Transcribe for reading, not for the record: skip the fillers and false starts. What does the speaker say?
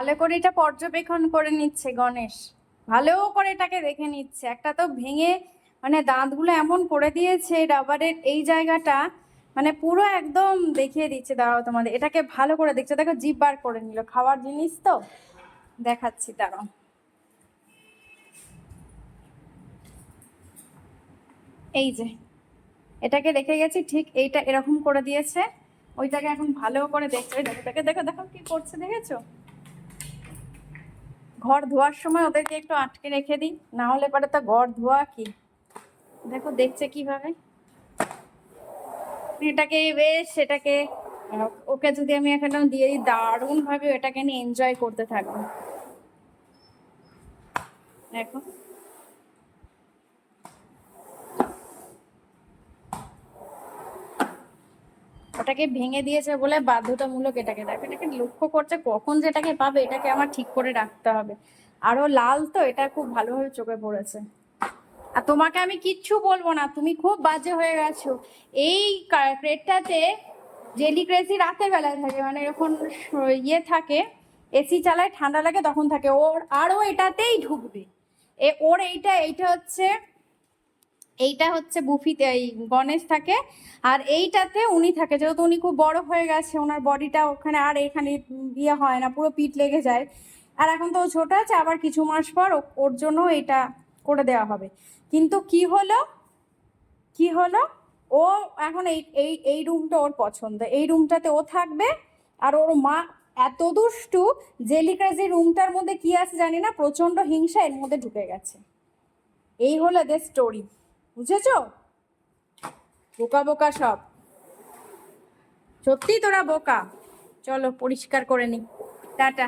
ভালো করে এটা পর্যবেক্ষণ করে নিচ্ছে গণেশ, ভালো করে এটাকে দেখে নিচ্ছে। একটা তো ভেঙে মানে দাঁতগুলো এমন করে দিয়েছে রাবারের এই জায়গাটা, মানে পুরো একদম দেখিয়ে দিচ্ছে। দাঁড়াও তোমাদের এটাকে ভালো করে দেখছে, দেখো জিভ বার করে নিল, খাওয়ার জিনিস তো দেখাচ্ছি দাঁড়াও। এই যে এটাকে রেখে গেছি, ঠিক এইটা এরকম করে দিয়েছে, ওইটাকে এখন ভালো করে দেখছে। দেখো দেখো দেখো দেখো কি করছে, দেখেছো? ঘর ধোয়ার সময় ওদেরকে একটু আটকে রেখে দিই, না হলে পরে তো ঘর ধোয়া কি। দেখো দেখছে কিভাবে এটাকে, বেশ এটাকে ওকে যদি আমি এখানে দিয়ে দিই, দারুণ ভাবে এটাকে নিয়ে এনজয় করতে থাকবো। দেখো ওটাকে ভেঙে দিয়েছে বলে বাধ্যতামূলক এটাকে, দেখো এটাকে লক্ষ্য করছে, কখন যেটাকে পাবে এটাকে আমার ঠিক করে রাখতে হবে। আরো লাল তো, এটা খুব ভালোভাবে চোখে পড়েছে। আর তোমাকে আমি কিচ্ছু বলবো না, তুমি খুব বাজে হয়ে গেছো। এই ক্রেটটাতে জেলি ক্রেজি রাতের বেলায় থাকে, মানে যখন ইয়ে থাকে, এসি চালায়, ঠান্ডা লাগে তখন থাকে ওর, আরও এটাতেই ঢুকবে। ওর এইটা হচ্ছে, এইটা হচ্ছে বুফিতে এই গণেশ থাকে, আর এইটাতে উনি থাকে। যেহেতু উনি খুব বড় হয়ে গেছে, ওনার বডিটা ওখানে আর এখানে ইয়ে হয় না, পুরো পিঠ লেগে যায়। আর এখন তো ও ছোট আছে, আবার কিছু মাস পর ওর জন্য এটা করে দেওয়া হবে। কিন্তু কি হলো, কি হলো, ও এখন এই এই এই রুমটা ওর পছন্দ, এই রুমটাতে ও থাকবে। আর ওর মা এত দুষ্টু, জেলিকা যে রুমটার মধ্যে কি আছে জানি না, প্রচন্ড হিংসা এর মধ্যে ঢুকে গেছে। এই হলো এদের স্টোরি, বুঝেছো? বোকা বোকা সব, সত্যি তোরা বোকা। চলো পরিষ্কার করে নি, টাটা।